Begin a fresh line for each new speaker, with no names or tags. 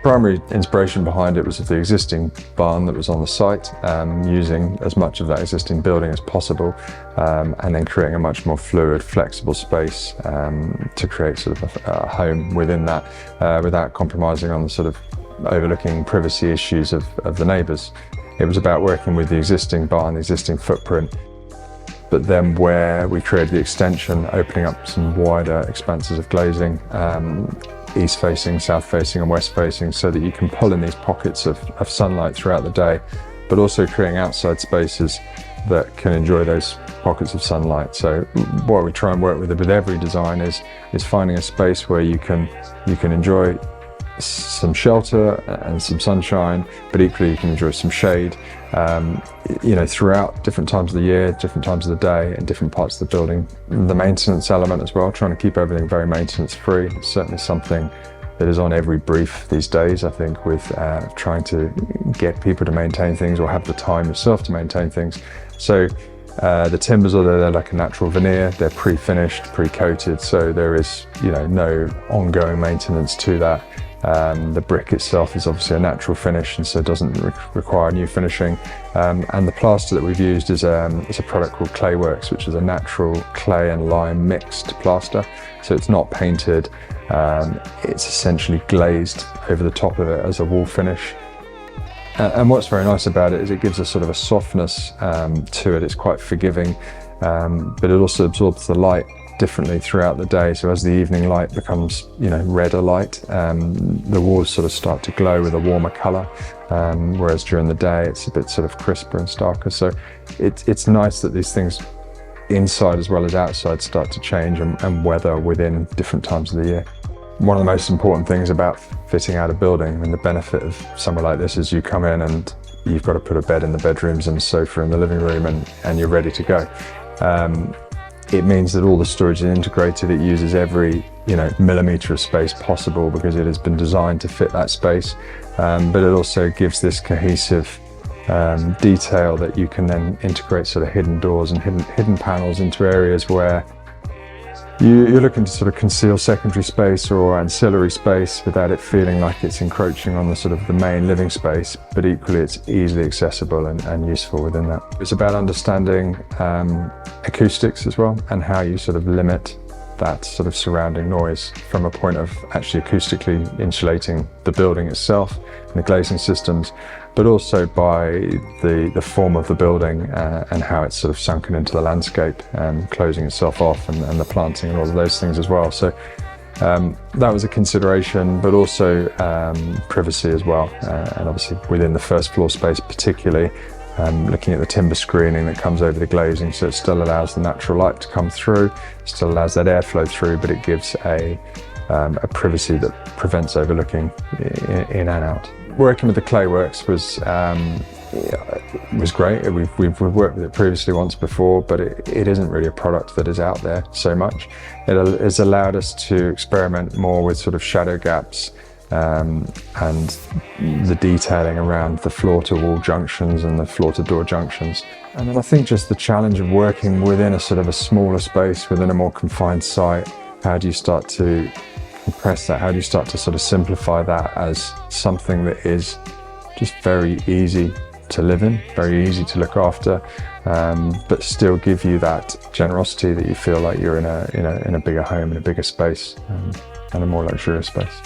primary inspiration behind it was the existing barn that was on the site, using as much of that existing building as possible, and then creating a much more fluid, flexible space to create sort of a home within that, without compromising on the sort of overlooking privacy issues of the neighbours. It was about working with the existing barn, the existing footprint, but then where we created the extension, opening up some wider expanses of glazing, east facing, south facing and west facing, so that you can pull in these pockets of sunlight throughout the day, but also creating outside spaces that can enjoy those pockets of sunlight. So what we try and work with every design is finding a space where you can enjoy some shelter and some sunshine, but equally you can enjoy some shade, you know, throughout different times of the year, different times of the day, and different parts of the building. The maintenance element as well, trying to keep everything very maintenance free. It's certainly something that is on every brief these days, I think, with trying to get people to maintain things or have the time yourself to maintain things. So the timbers, although they're like a natural veneer, they're pre-finished, pre-coated, so there is, you know, no ongoing maintenance to that. The brick itself is obviously a natural finish, and so it doesn't require new finishing. And the plaster that we've used is a product called Clayworks, which is a natural clay and lime mixed plaster. So it's not painted, it's essentially glazed over the top of it as a wall finish. And what's very nice about it is it gives a sort of a softness to it. It's quite forgiving, but it also absorbs the light differently throughout the day. So as the evening light becomes, you know, redder light, the walls sort of start to glow with a warmer colour, whereas during the day it's a bit sort of crisper and starker. So it's nice that these things inside as well as outside start to change and weather within different times of the year. One of the most important things about fitting out a building, and the benefit of somewhere like this, is you come in and you've got to put a bed in the bedrooms and a sofa in the living room, and you're ready to go. It means that all the storage is integrated. It uses every, you know, millimetre of space possible because it has been designed to fit that space. But it also gives this cohesive detail that you can then integrate sort of hidden doors and hidden panels into areas where you're looking to sort of conceal secondary space or ancillary space without it feeling like it's encroaching on the sort of the main living space, but equally it's easily accessible and useful within that. It's about understanding acoustics as well, and how you sort of limit that sort of surrounding noise from a point of actually acoustically insulating the building itself and the glazing systems, but also by the form of the building and how it's sort of sunken into the landscape and closing itself off, and the planting and all of those things as well. So that was a consideration, but also privacy as well, and obviously within the first floor space particularly, looking at the timber screening that comes over the glazing, so it still allows the natural light to come through, still allows that airflow through, but it gives a privacy that prevents overlooking in and out. Working with the Clayworks was great. We've worked with it previously once before, but it isn't really a product that is out there so much. It has allowed us to experiment more with sort of shadow gaps, and the detailing around the floor-to-wall junctions and the floor-to-door junctions. And then I think just the challenge of working within a sort of a smaller space, within a more confined site. How do you start to compress that? How do you start to sort of simplify that as something that is just very easy to live in, very easy to look after, but still give you that generosity that you feel like you're in a bigger home, in a bigger space, and a more luxurious space.